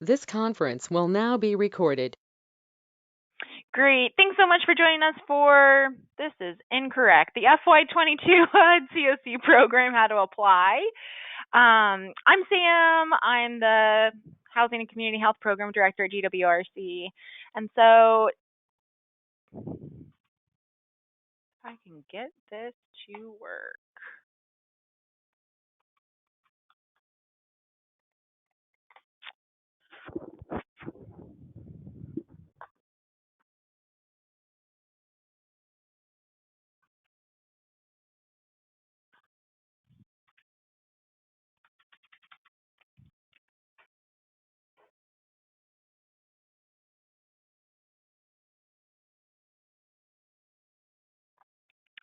This conference will now be recorded. Great. Thanks so much for joining us for, this is incorrect, the FY22 HUD CoC program, how to apply. I'm Sam. I'm the Housing and Community Health Program Director at GWRC. And so, if I can get this to work.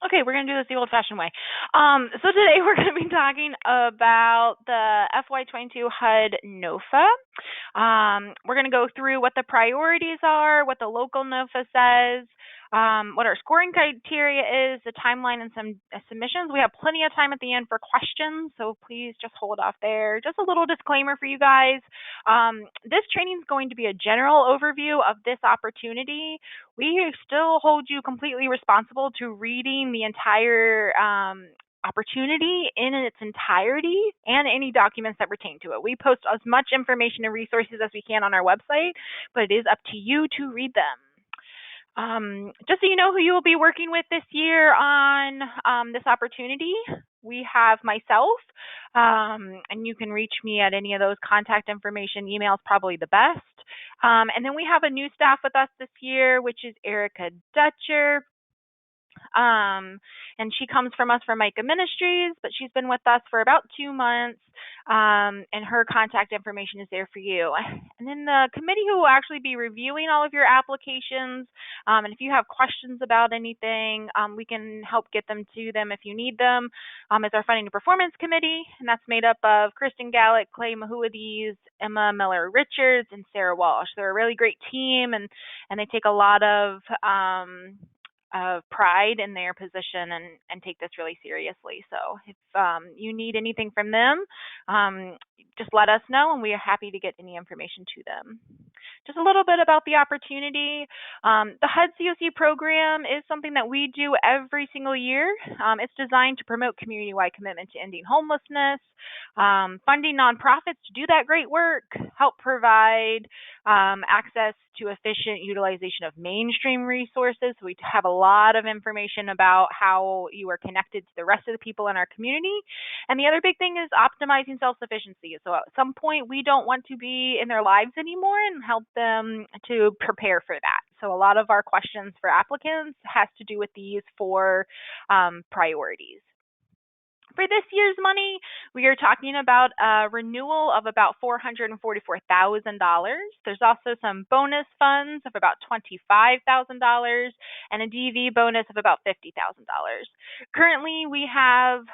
Okay, we're going to do this the old-fashioned way. So today we're going to be talking about the FY22 HUD NOFA. We're going to go through what the priorities are, what the local NOFA says, what our scoring criteria is, the timeline, and some submissions. We have plenty of time at the end for questions, so please just hold off there. Just a little disclaimer for you guys. This training is going to be a general overview of this opportunity. We still hold you completely responsible to reading the entire opportunity in its entirety and any documents that pertain to it. We post as much information and resources as we can on our website, but it is up to you to read them. Just so you know who you will be working with this year on this opportunity, we have myself, and you can reach me at any of those contact information. Email is probably the best. And then we have a new staff with us this year, which is Erica Dutcher. And she comes from us from Micah Ministries, but she's been with us for about 2 months, and her contact information is there for you. And then the committee who will actually be reviewing all of your applications, and if you have questions about anything, we can help get them to them if you need them, is our Funding and Performance Committee, and that's made up of Kristen Gallick, Clay Mahuades, Emma Miller-Richards, and Sarah Walsh. They're a really great team, and they take a lot of pride in their position and take this really seriously. So if you need anything from them, just let us know, and we are happy to get any information to them. Just a little bit about the opportunity. The HUD CoC program is something that we do every single year. It's designed to promote community-wide commitment to ending homelessness, funding nonprofits to do that great work, help provide access to efficient utilization of mainstream resources. We have a lot of information about how you are connected to the rest of the people in our community. And the other big thing is optimizing self-sufficiency. So at some point, we don't want to be in their lives anymore and help them to prepare for that. So a lot of our questions for applicants has to do with these four priorities. For this year's money, we are talking about a renewal of about $444,000. There's also some bonus funds of about $25,000 and a DV bonus of about $50,000. Currently, we have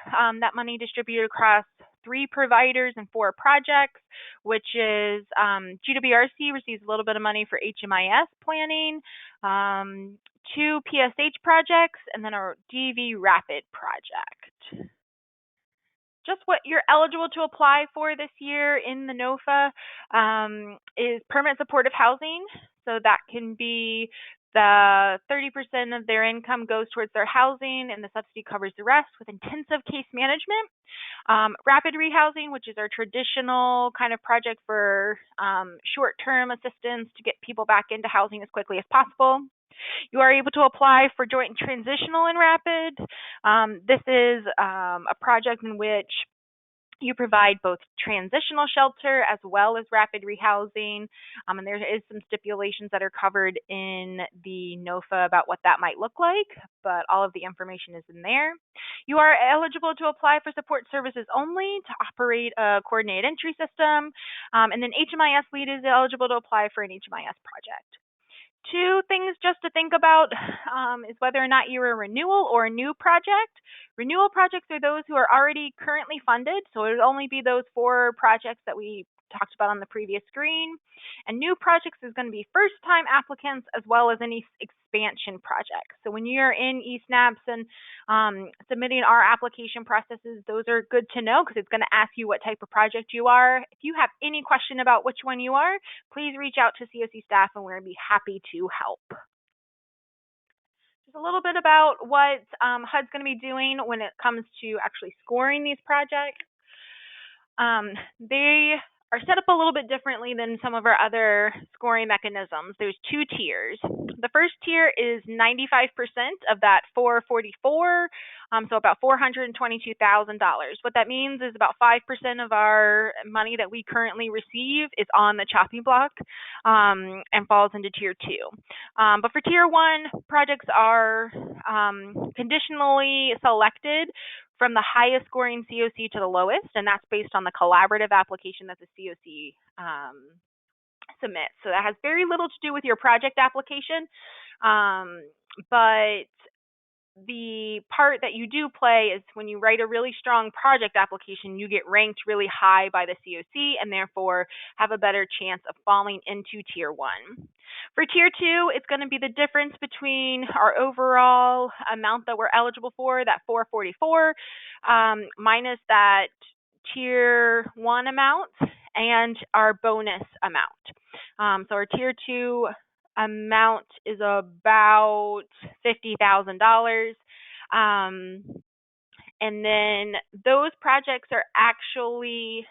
that money distributed across 3 providers and 4 projects, which is GWRC receives a little bit of money for HMIS planning, 2 PSH projects, and then a DV Rapid project. Just what you're eligible to apply for this year in the NOFA is permanent supportive housing. So that can be the 30% of their income goes towards their housing, and the subsidy covers the rest with intensive case management. Rapid rehousing, which is our traditional kind of project for short-term assistance to get people back into housing as quickly as possible. You are able to apply for joint and transitional in Rapid. This is a project in which you provide both transitional shelter as well as rapid rehousing, and there is some stipulations that are covered in the NOFA about what that might look like, but all of the information is in there. You are eligible to apply for support services only to operate a coordinated entry system, and then HMIS lead is eligible to apply for an HMIS project. 2 things just to think about is whether or not you're a renewal or a new project. Renewal projects are those who are already currently funded, so it would only be those 4 projects that we talked about on the previous screen. And new projects is going to be first-time applicants as well as any expansion projects. So when you're in eSNAPS and submitting our application processes, those are good to know because it's going to ask you what type of project you are. If you have any question about which one you are, please reach out to CoC staff and we're going to be happy to help. Just a little bit about what HUD's going to be doing when it comes to actually scoring these projects. They are set up a little bit differently than some of our other scoring mechanisms. There's two tiers. The first tier is 95% of that 444, so about $422,000. What that means is about 5% of our money that we currently receive is on the chopping block and falls into tier 2. But for tier 1, projects are conditionally selected from the highest scoring CoC to the lowest, and that's based on the collaborative application that the CoC submits. So that has very little to do with your project application, but the part that you do play is when you write a really strong project application, you get ranked really high by the CoC and therefore have a better chance of falling into tier 1. For tier 2, it's going to be the difference between our overall amount that we're eligible for, that 444, minus that tier 1 amount and our bonus amount. So our tier 2 amount is about $50,000. And then those projects are actually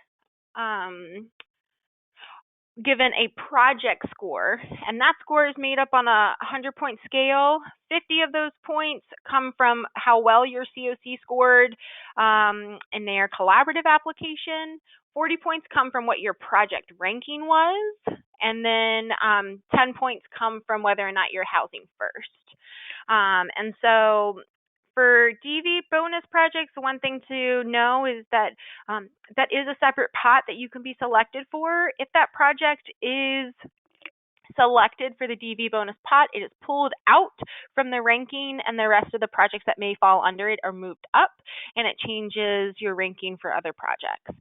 given a project score, and that score is made up on a 100-point scale. 50 of those points come from how well your CoC scored in their collaborative application. 40 points come from what your project ranking was, and then 10 points come from whether or not you're housing first. And so for DV bonus projects, one thing to know is that that is a separate pot that you can be selected for. If that project is selected for the DV bonus pot, it is pulled out from the ranking, and the rest of the projects that may fall under it are moved up, and it changes your ranking for other projects.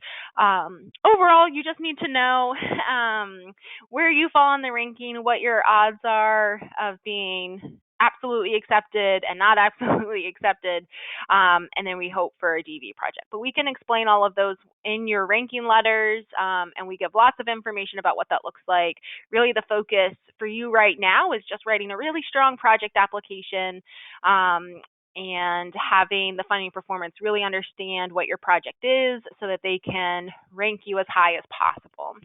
Overall, you just need to know where you fall in the ranking, what your odds are of being absolutely accepted and not absolutely accepted, and then we hope for a DV project. But we can explain all of those in your ranking letters, and we give lots of information about what that looks like. Really, the focus for you right now is just writing a really strong project application and having the funding performance really understand what your project is so that they can rank you as high as possible.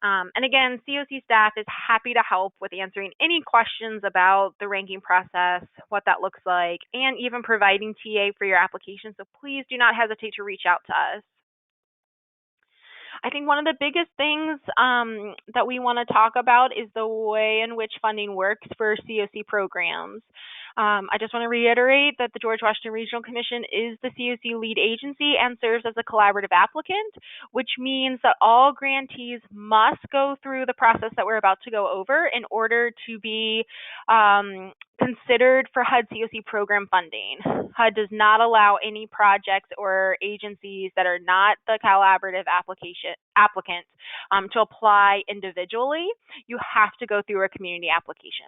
And again, CoC staff is happy to help with answering any questions about the ranking process, what that looks like, and even providing TA for your application. So please do not hesitate to reach out to us. I think one of the biggest things that we want to talk about is the way in which funding works for CoC programs. I just want to reiterate that the George Washington Regional Commission is the CoC lead agency and serves as a collaborative applicant, which means that all grantees must go through the process that we're about to go over in order to be considered for HUD CoC program funding. HUD does not allow any projects or agencies that are not the collaborative applicant to apply individually. You have to go through a community application.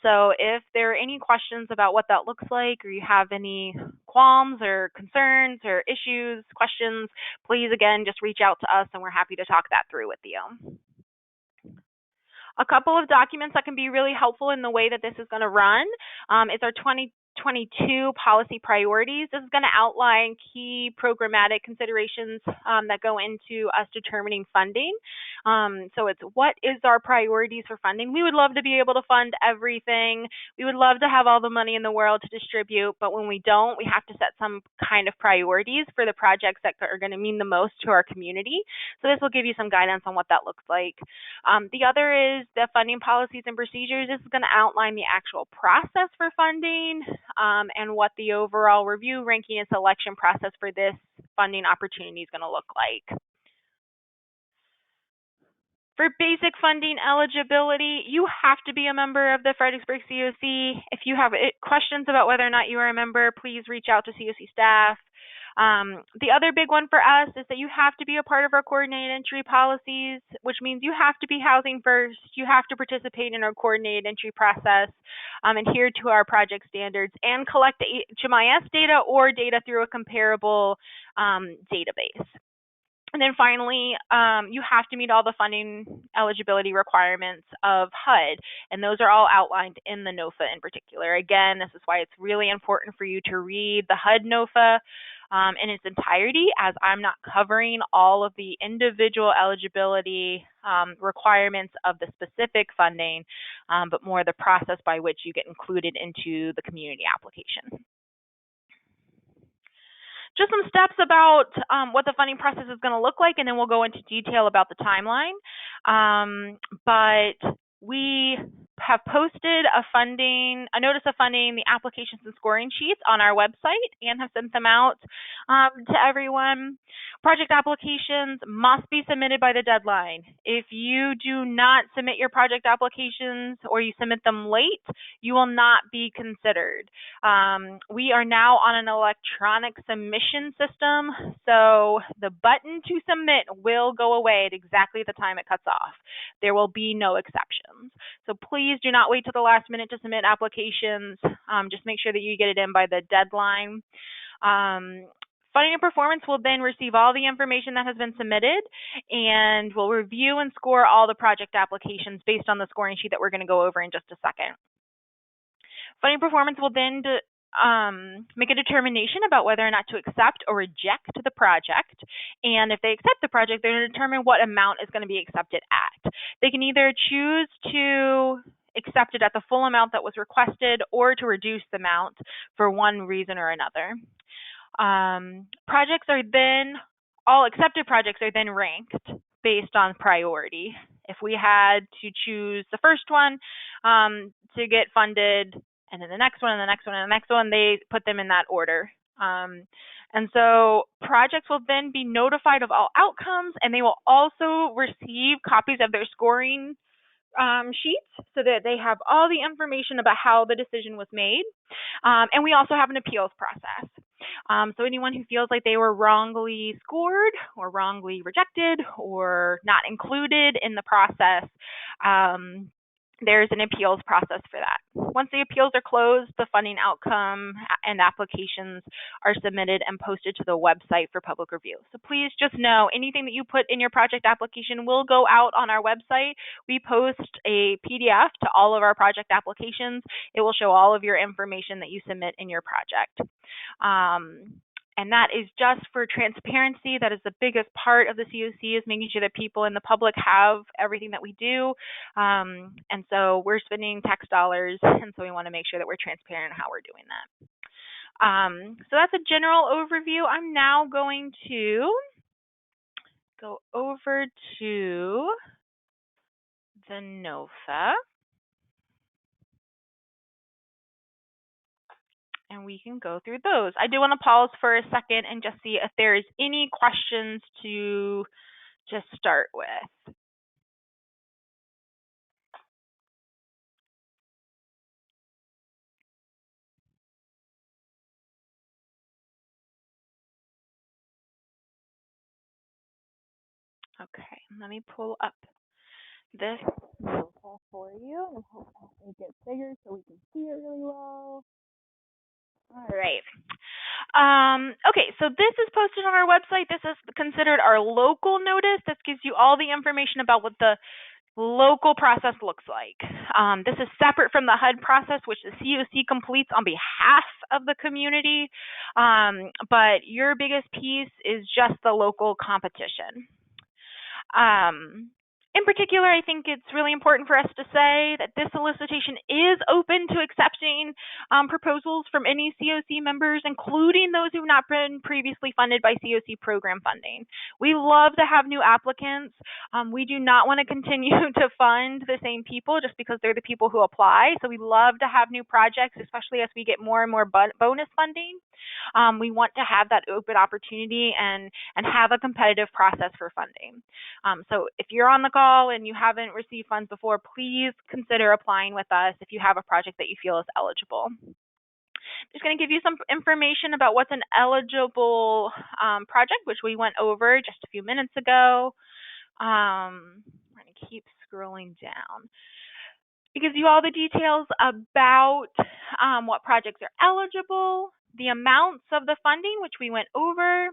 So if there are any questions about what that looks like, or you have any qualms or concerns or issues, questions, please again just reach out to us and we're happy to talk that through with you. A couple of documents that can be really helpful in the way that this is going to run is our 2022 policy priorities. This is going to outline key programmatic considerations that go into us determining funding. So it's what is our priorities for funding. We would love to be able to fund everything. We would love to have all the money in the world to distribute, but when we don't, we have to set some kind of priorities for the projects that are going to mean the most to our community. So this will give you some guidance on what that looks like. The other is the funding policies and procedures. This is going to outline the actual process for funding and what the overall review, ranking, and selection process for this funding opportunity is going to look like. For basic funding eligibility, you have to be a member of the Fredericksburg CoC. If you have questions about whether or not you are a member, please reach out to CoC staff. The other big one for us is that you have to be a part of our coordinated entry policies, which means you have to be housing first, you have to participate in our coordinated entry process, adhere to our project standards, and collect HMIS data or data through a comparable database. And then finally, you have to meet all the funding eligibility requirements of HUD, and those are all outlined in the NOFA in particular. Again, this is why it's really important for you to read the HUD NOFA in its entirety, as I'm not covering all of the individual eligibility requirements of the specific funding, but more the process by which you get included into the community application. Just some steps about what the funding process is going to look like, and then we'll go into detail about the timeline. But we have posted a notice of funding, the applications and scoring sheets on our website, and have sent them out to everyone. Project applications must be submitted by the deadline. If you do not submit your project applications or you submit them late, you will not be considered. We are now on an electronic submission system, so the button to submit will go away at exactly the time it cuts off. There will be no exceptions. So please do not wait till the last minute to submit applications. Just make sure that you get it in by the deadline. Funding and performance will then receive all the information that has been submitted, and will review and score all the project applications based on the scoring sheet that we're going to go over in just a second. Funding performance will then make a determination about whether or not to accept or reject the project. And if they accept the project, they're going to determine what amount is going to be accepted at. They can either choose to accept it at the full amount that was requested or to reduce the amount for one reason or another. All accepted projects are then ranked based on priority. If we had to choose the first one to get funded, and then the next one, and the next one, and the next one, they put them in that order. And so projects will then be notified of all outcomes, and they will also receive copies of their scoring sheets so that they have all the information about how the decision was made. And we also have an appeals process. So anyone who feels like they were wrongly scored or wrongly rejected or not included in the process, there's an appeals process for that. Once the appeals are closed, the funding outcome and applications are submitted and posted to the website for public review. So please just know anything that you put in your project application will go out on our website. We post a PDF to all of our project applications. It will show all of your information that you submit in your project. And that is just for transparency. That is the biggest part of the CoC, is making sure that people in the public have everything that we do. And so we're spending tax dollars, and so we want to make sure that we're transparent in how we're doing that. So that's a general overview. I'm now going to go over to the NOFA. And we can go through those. I do want to pause for a second and just see if there's any questions to just start with. Okay, let me pull up this NOFA for you, and hope it gets bigger so we can see it really well. All right. Okay, so this is posted on our website. This is considered our local notice. This gives you all the information about what the local process looks like. This is separate from the HUD process, which the CoC completes on behalf of the community, but your biggest piece is just the local competition. In particular, I think it's really important for us to say that this solicitation is open to accepting proposals from any CoC members, including those who have not been previously funded by CoC program funding. We love to have new applicants. We do not want to continue to fund the same people just because they're the people who apply. So we love to have new projects, especially as we get more and more bonus funding. We want to have that open opportunity and have a competitive process for funding. So if you're on the call and you haven't received funds before, please consider applying with us if you have a project that you feel is eligible. Just going to give you some information about what's an eligible project, which we went over just a few minutes ago. I'm going to keep scrolling down. It gives you all the details about what projects are eligible, the amounts of the funding, which we went over.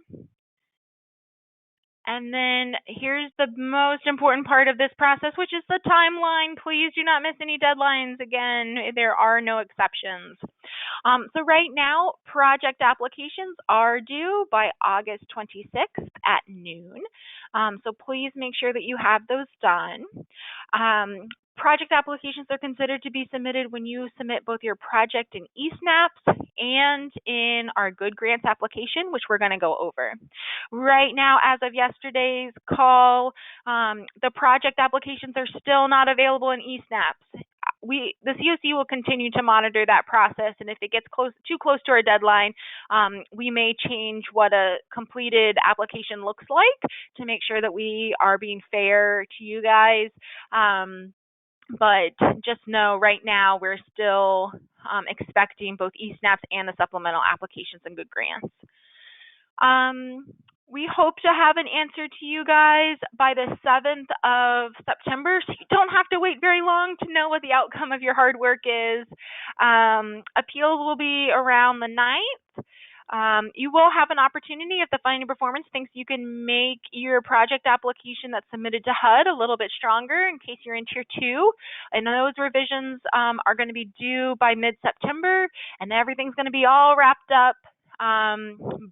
And then here's the most important part of this process, which is the timeline. Please do not miss any deadlines. Again, there are no exceptions. So right now, project applications are due by August 26th at noon. So please make sure that you have those done. Project applications are considered to be submitted when you submit both your project in eSNAPs and in our Good Grants application, which we're going to go over. Right now, as of yesterday's call, the project applications are still not available in eSNAPs. The CoC will continue to monitor that process, and if it gets too close to our deadline, we may change what a completed application looks like to make sure that we are being fair to you guys. But just know right now we're still expecting both eSNAPs and the supplemental applications and Good Grants. We hope to have an answer to you guys by the 7th of September, so you don't have to wait very long to know what the outcome of your hard work is. Appeals will be around the 9th. You will have an opportunity if the finding performance thinks you can make your project application that's submitted to HUD a little bit stronger in case you're in Tier 2. And those revisions are going to be due by mid-September, and everything's going to be all wrapped up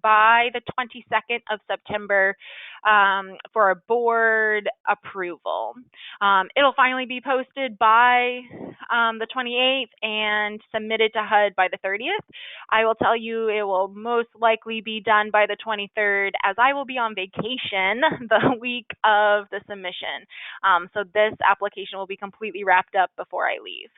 by the 22nd of September for a board approval. It'll finally be posted by the 28th and submitted to HUD by the 30th. I will tell you it will most likely be done by the 23rd, as I will be on vacation the week of the submission. So this application will be completely wrapped up before I leave.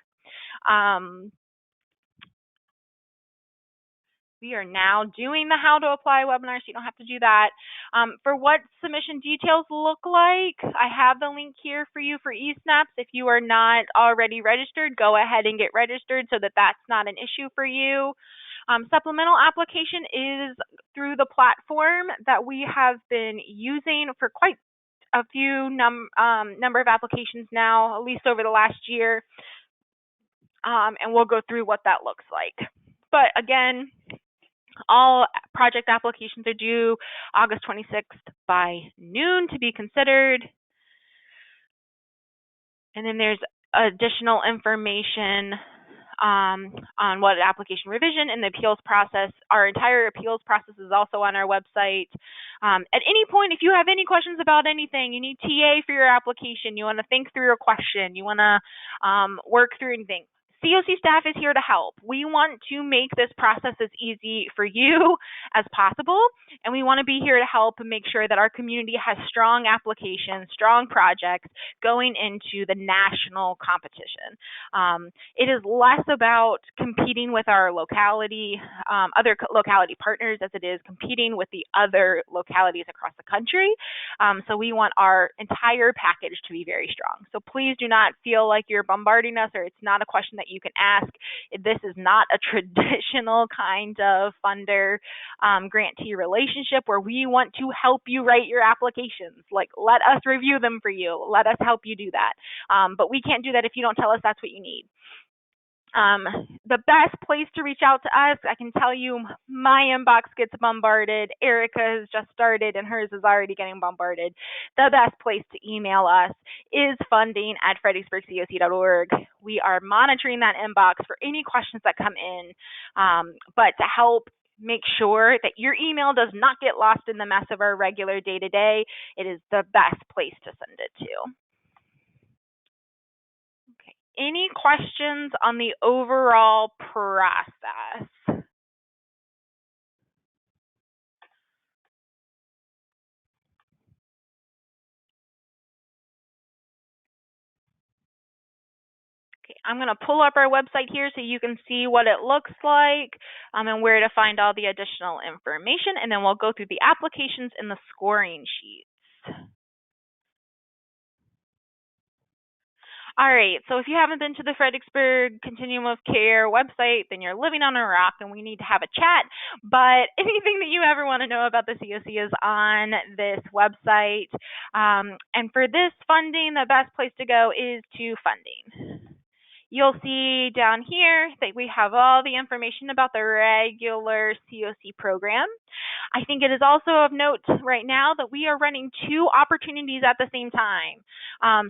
We are now doing the How to Apply webinar, so you don't have to do that. For what submission details look like, I have the link here for you for eSNAPs. If you are not already registered, go ahead and get registered so that that's not an issue for you. Supplemental application is through the platform that we have been using for quite a few number of applications now, at least over the last year. And we'll go through what that looks like. But again, all project applications are due August 26th by noon to be considered. And then there's additional information on what application revision and the appeals process. Our entire appeals process is also on our website. At any point, if you have any questions about anything, you need TA for your application, you want to think through a question, you want to work through anything, CoC staff is here to help. We want to make this process as easy for you as possible, and we want to be here to help and make sure that our community has strong applications, strong projects going into the national competition. It is less about competing with our locality, other locality partners, as it is competing with the other localities across the country. So we want our entire package to be very strong. So please do not feel like you're bombarding us or it's not a question that you can ask. This is not a traditional kind of funder grantee relationship where we want to help you write your applications. Like, let us review them for you. Let us help you do that. But we can't do that if you don't tell us that's what you need. The best place to reach out to us, I can tell you my inbox gets bombarded. Erica has just started and hers is already getting bombarded. The best place to email us is funding@fredericksburgcoc.org. We are monitoring that inbox for any questions that come in, but to help make sure that your email does not get lost in the mess of our regular day-to-day, it is the best place to send it to. Any questions on the overall process? Okay, I'm going to pull up our website here so you can see what it looks like and where to find all the additional information, and then we'll go through the applications and the scoring sheets. All right, so if you haven't been to the Fredericksburg Continuum of Care website, then you're living on a rock and we need to have a chat. But anything that you ever want to know about the CoC is on this website. And for this funding, the best place to go is to funding. You'll see down here that we have all the information about the regular CoC program. I think it is also of note right now that we are running two opportunities at the same time.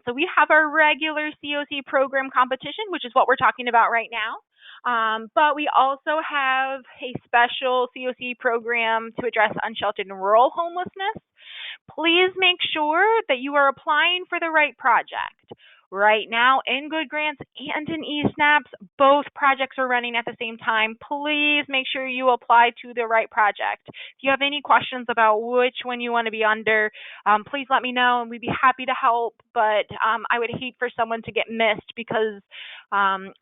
So we have our regular CoC program competition, which is what we're talking about right now. But we also have a special CoC program to address unsheltered and rural homelessness. Please make sure that you are applying for the right project. Right now, in Good Grants and in eSNAPs, both projects are running at the same time. Please make sure you apply to the right project. If you have any questions about which one you want to be under, please let me know and we'd be happy to help. But I would hate for someone to get missed because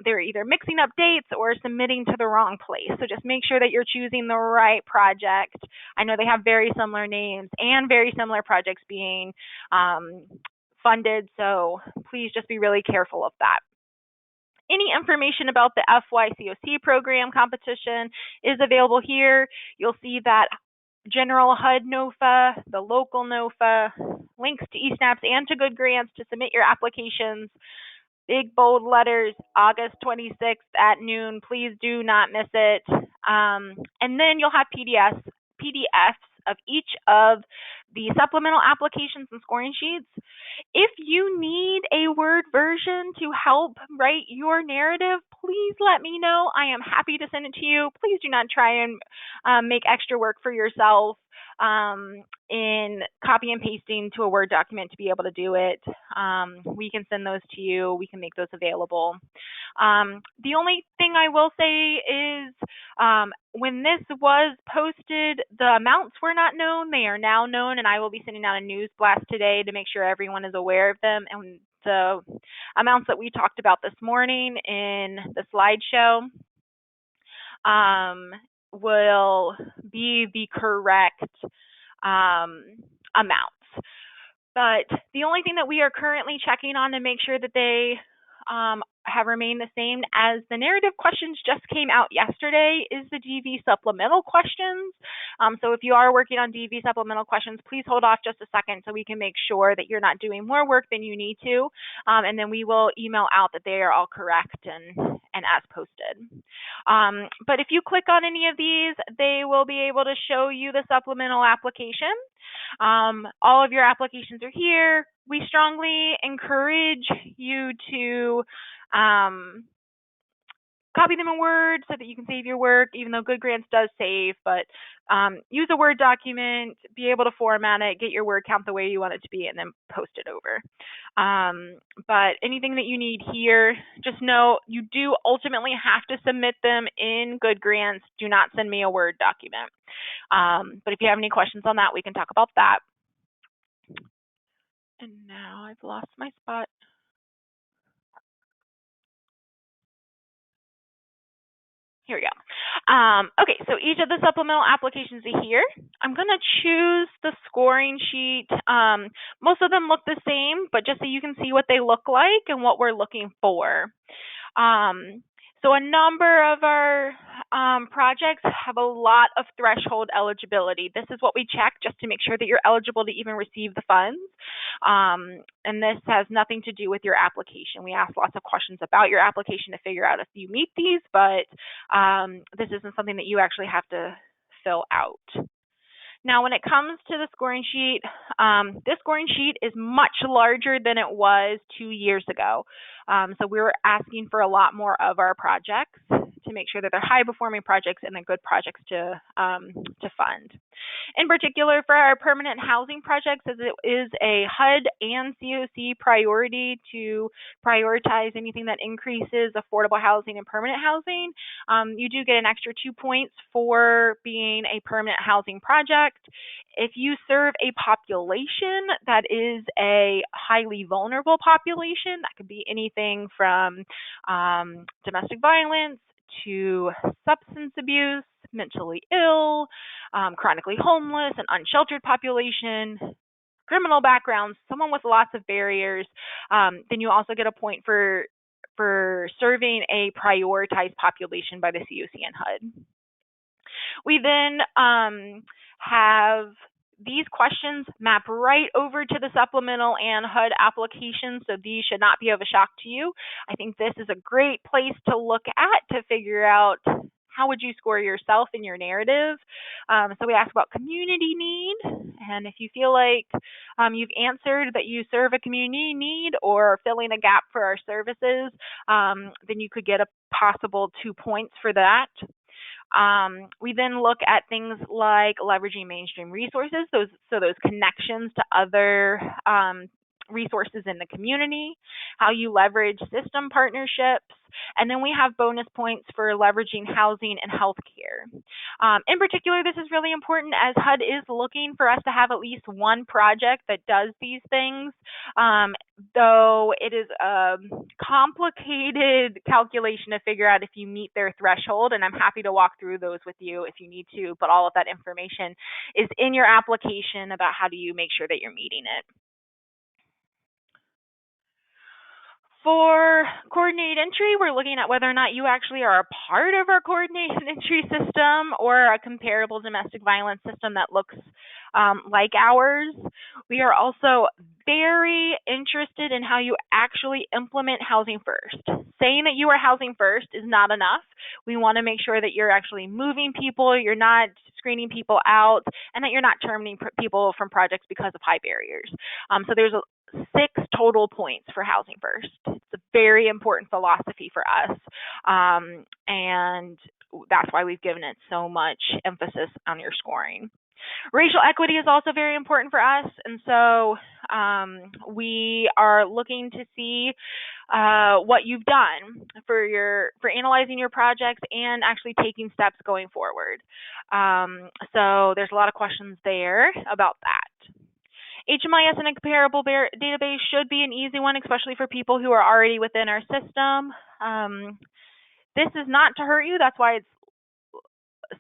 they're either mixing up dates or submitting to the wrong place. So just make sure that you're choosing the right project. I know they have very similar names and very similar projects being funded, so please just be really careful of that. Any information about the FY22 program competition is available here. You'll see that general HUD NOFA, the local NOFA, links to eSNAPs and to Good Grants to submit your applications. Big bold letters, August 26th at noon. Please do not miss it. And then you'll have PDFs of each of the supplemental applications and scoring sheets. If you need a Word version to help write your narrative, please let me know. I am happy to send it to you. Please do not try and make extra work for yourself in copy and pasting to a Word document to be able to do it. We can send those to you. We can make those available. The only thing I will say is when this was posted, the amounts were not known. They are now known, and I will be sending out a news blast today to make sure everyone is aware of them. And the amounts that we talked about this morning in the slideshow will be the correct amounts. But the only thing that we are currently checking on to make sure that they have remained the same as the narrative questions just came out yesterday is the DV supplemental questions. So if you are working on DV supplemental questions, please hold off just a second so we can make sure that you're not doing more work than you need to. And then we will email out that they are all correct and as posted. But if you click on any of these, they will be able to show you the supplemental application. All of your applications are here. We strongly encourage you to copy them in Word so that you can save your work, even though Good Grants does save, but use a Word document, be able to format it, get your word count the way you want it to be, and then post it over. But anything that you need here, just know you do ultimately have to submit them in Good Grants. Do not send me a Word document. But if you have any questions on that, we can talk about that. And now I've lost my spot. Here we go. Okay, so each of the supplemental applications are here. I'm going to choose the scoring sheet. Most of them look the same, but just so you can see what they look like and what we're looking for. So a number of our projects have a lot of threshold eligibility. This is what we check just to make sure that you're eligible to even receive the funds. And this has nothing to do with your application. We ask lots of questions about your application to figure out if you meet these, but this isn't something that you actually have to fill out. Now, when it comes to the scoring sheet, this scoring sheet is much larger than it was 2 years ago. So we were asking for a lot more of our projects to make sure that they're high-performing projects and they're good projects to fund. In particular, for our permanent housing projects, as it is a HUD and CoC priority to prioritize anything that increases affordable housing and permanent housing, you do get an extra 2 points for being a permanent housing project. If you serve a population that is a highly vulnerable population, that could be anything from domestic violence to substance abuse, mentally ill, chronically homeless, an unsheltered population, criminal background, someone with lots of barriers, then you also get a point for serving a prioritized population by the CoC and HUD. We then have these questions map right over to the supplemental and HUD application, so these should not be of a shock to you. I think this is a great place to look at to figure out how would you score yourself in your narrative. So we ask about community need, and if you feel like you've answered that you serve a community need or filling a gap for our services, then you could get a possible 2 points for that. We then look at things like leveraging mainstream resources, those connections to other resources in the community, how you leverage system partnerships, and then we have bonus points for leveraging housing and healthcare. In particular, this is really important as HUD is looking for us to have at least one project that does these things, though it is a complicated calculation to figure out if you meet their threshold, and I'm happy to walk through those with you if you need to, but all of that information is in your application about how do you make sure that you're meeting it. For coordinated entry, we're looking at whether or not you actually are a part of our coordinated entry system or a comparable domestic violence system that looks like ours. We are also very interested in how you actually implement housing first. Saying that you are housing first is not enough. We want to make sure that you're actually moving people, you're not screening people out, and that you're not terminating people from projects because of high barriers. So there's 6 total points for housing first. It's a very important philosophy for us, and that's why we've given it so much emphasis on your scoring. Racial equity is also very important for us, and so we are looking to see what you've done for analyzing your projects and actually taking steps going forward. So there's a lot of questions there about that. HMIS in a comparable database should be an easy one, especially for people who are already within our system. This is not to hurt you. That's why it's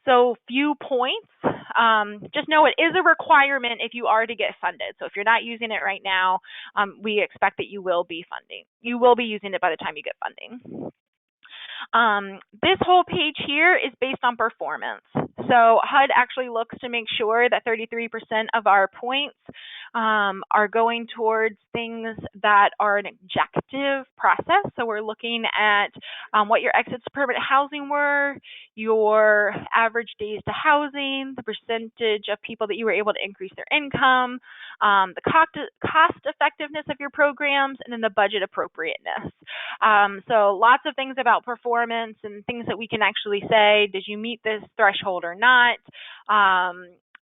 so few points. Just know it is a requirement if you are to get funded. So if you're not using it right now, we expect that you will be using it by the time you get funding. This whole page here is based on performance. So HUD actually looks to make sure that 33% of our points are going towards things that are an objective process. So we're looking at what your exits to permanent housing were, your average days to housing, the percentage of people that you were able to increase their income, the cost effectiveness of your programs, and then the budget appropriateness. So lots of things about performance and things that we can actually say, did you meet this threshold or not?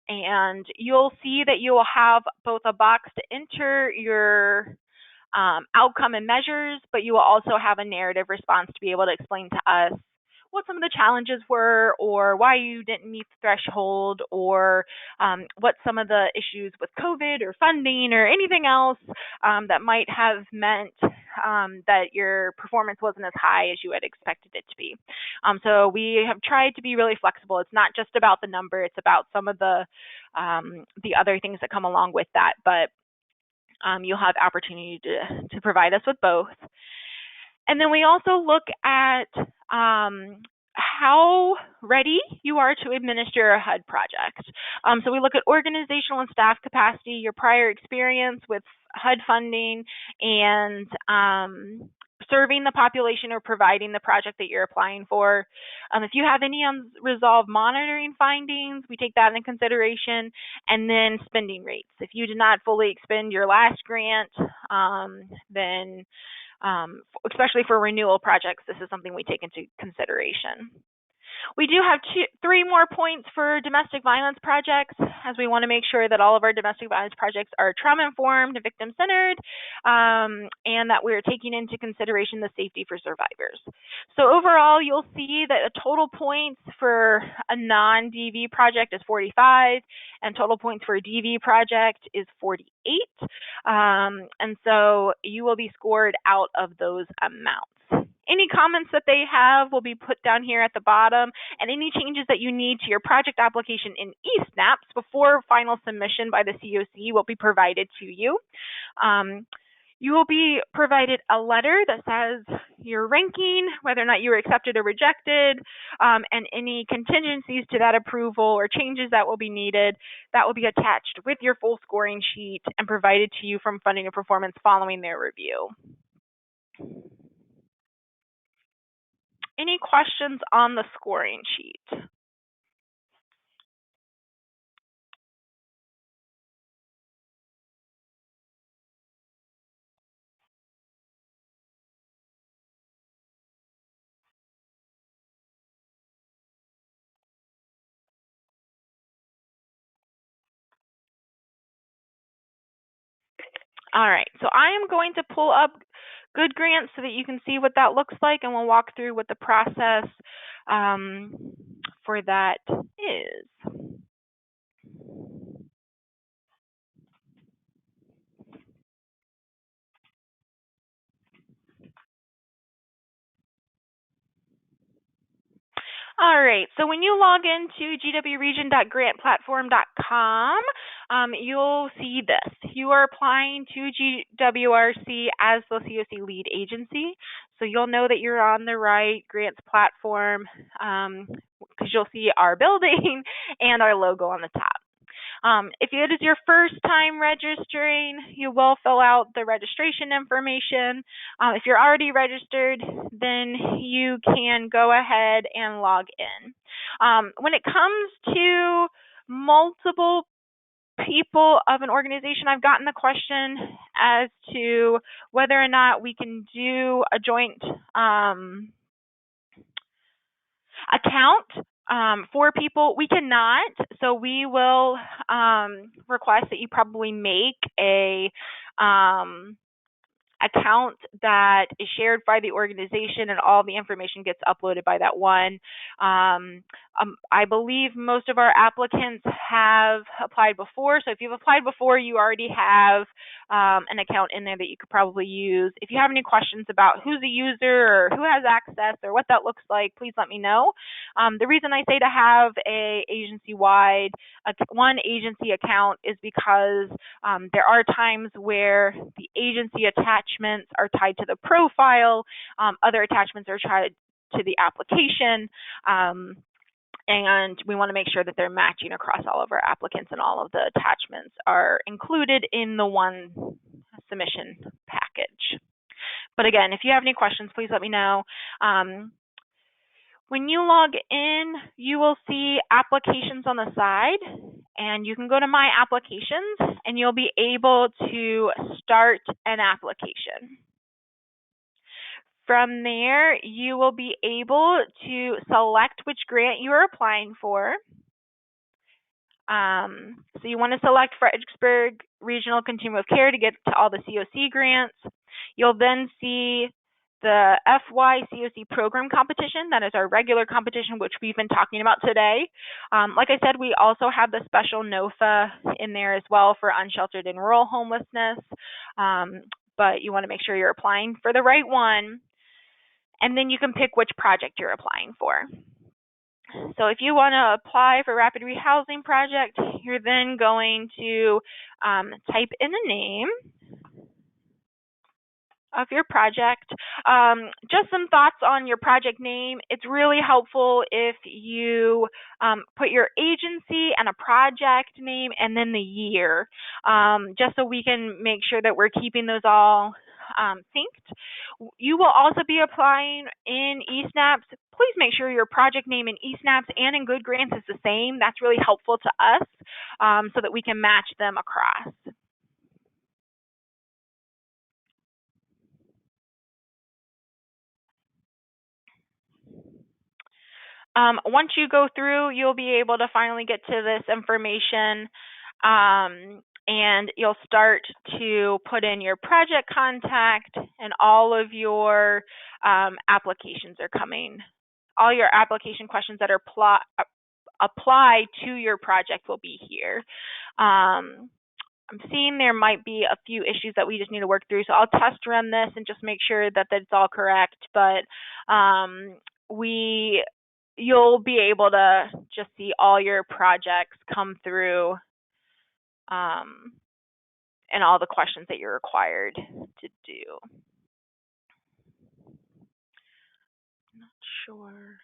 And you'll see that you will have both a box to enter your outcome and measures, but you will also have a narrative response to be able to explain to us what some of the challenges were, or why you didn't meet the threshold, or what some of the issues with COVID or funding or anything else that might have meant that your performance wasn't as high as you had expected it to be. So we have tried to be really flexible. It's not just about the number, it's about some of the other things that come along with that, but you'll have opportunity to provide us with both. And then we also look at how ready you are to administer a HUD project. So we look at organizational and staff capacity, your prior experience with HUD funding, and serving the population or providing the project that you're applying for. If you have any unresolved monitoring findings, we take that into consideration, and then spending rates. If you did not fully expend your last grant, then especially for renewal projects, this is something we take into consideration. We do have 3 more points for domestic violence projects, as we want to make sure that all of our domestic violence projects are trauma-informed and victim-centered, and that we're taking into consideration the safety for survivors. So overall, you'll see that a total points for a non-DV project is 45, and total points for a DV project is 48. And so you will be scored out of those amounts. Any comments that they have will be put down here at the bottom, and any changes that you need to your project application in eSnaps before final submission by the CoC will be provided to you. You will be provided a letter that says your ranking, whether or not you were accepted or rejected, and any contingencies to that approval or changes that will be needed. That will be attached with your full scoring sheet and provided to you from Funding and Performance following their review. Any questions on the scoring sheet? All right, so I am going to pull up Good Grants so that you can see what that looks like, and we'll walk through what the process for that is. All right, so when you log into gwregion.grantplatform.com, you'll see this. You are applying to GWRC as the CoC lead agency, so you'll know that you're on the right grants platform because you'll see our building and our logo on the top. If it is your first time registering, you will fill out the registration information. If you're already registered, then you can go ahead and log in. When it comes to multiple people of an organization, I've gotten the question as to whether or not we can do a joint account for people. We cannot, so we will request that you probably make a account that is shared by the organization, and all the information gets uploaded by that one. I believe most of our applicants have applied before, so if you've applied before, you already have an account in there that you could probably use. If you have any questions about who's a user or who has access or what that looks like, please let me know. The reason I say to have a agency-wide one agency account is because there are times where the agency attachments are tied to the profile, other attachments are tied to the application, and we want to make sure that they're matching across all of our applicants, and all of the attachments are included in the one submission package. But again, if you have any questions, please let me know. When you log in, you will see applications on the side, and you can go to My Applications, and you'll be able to start an application. From there, you will be able to select which grant you are applying for. So you want to select Fredericksburg Regional Continuum of Care to get to all the CoC grants. You'll then see the FY22 program competition. That is our regular competition, which we've been talking about today. Like I said, we also have the special NOFA in there as well for unsheltered and rural homelessness. But you want to make sure you're applying for the right one. And then you can pick which project you're applying for. So if you want to apply for Rapid Rehousing Project, you're then going to type in the name of your project. Just some thoughts on your project name. It's really helpful if you put your agency and a project name and then the year, just so we can make sure that we're keeping those all synced. You will also be applying in eSnaps. Please make sure your project name in eSnaps and in Good Grants is the same. That's really helpful to us so that we can match them across. Once you go through, you'll be able to finally get to this information, and you'll start to put in your project contact, and all of your applications are coming. All your application questions that are apply to your project will be here. I'm seeing there might be a few issues that we just need to work through. So I'll test run this and just make sure that it's all correct. But you'll be able to just see all your projects come through and all the questions that you're required to do. Not sure.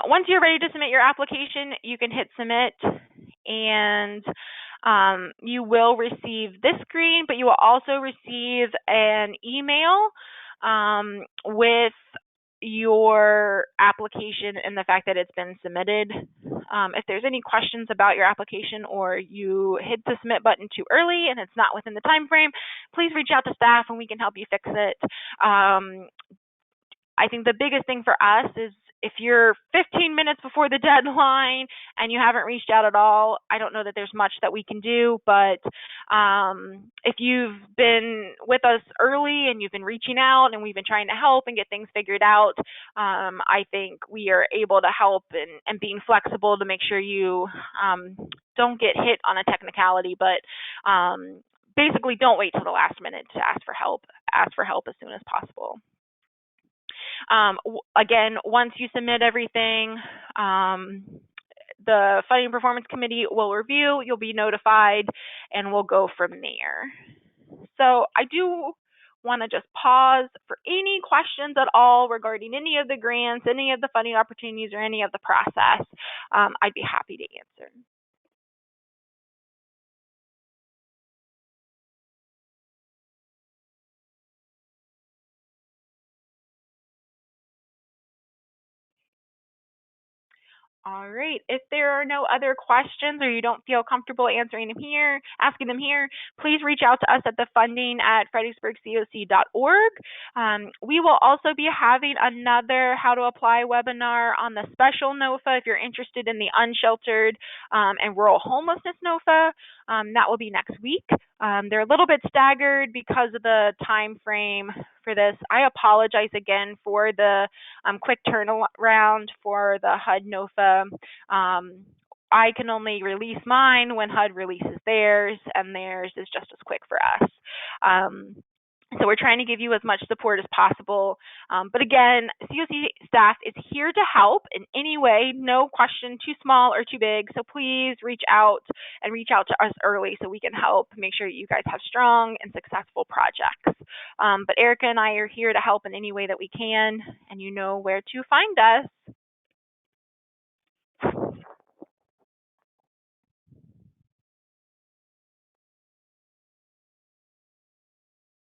Once you're ready to submit your application, you can hit submit, and you will receive this screen, but you will also receive an email with your application and the fact that it's been submitted. If there's any questions about your application or you hit the submit button too early and it's not within the time frame, please reach out to staff and we can help you fix it. I think the biggest thing for us is if you're 15 minutes before the deadline and you haven't reached out at all, I don't know that there's much that we can do. But if you've been with us early and you've been reaching out and we've been trying to help and get things figured out, I think we are able to help and being flexible to make sure you don't get hit on a technicality. But basically, don't wait till the last minute to ask for help. Ask for help as soon as possible. Again, once you submit everything, the Funding Performance Committee will review, you'll be notified, and we'll go from there. So I do want to just pause for any questions at all regarding any of the grants, any of the funding opportunities, or any of the process. I'd be happy to answer. All right. If there are no other questions or you don't feel comfortable asking them here, please reach out to us at the funding@fredericksburgcoc.org. We will also be having another How to Apply webinar on the special NOFA if you're interested in the unsheltered and rural homelessness NOFA. That will be next week. They're a little bit staggered because of the time frame for this. I apologize again for the quick turnaround for the HUD NOFA. I can only release mine when HUD releases theirs, and theirs is just as quick for us. So we're trying to give you as much support as possible. But again, CoC staff is here to help in any way. No question too small or too big. So please reach out to us early so we can help make sure you guys have strong and successful projects. But Erica and I are here to help in any way that we can, and you know where to find us.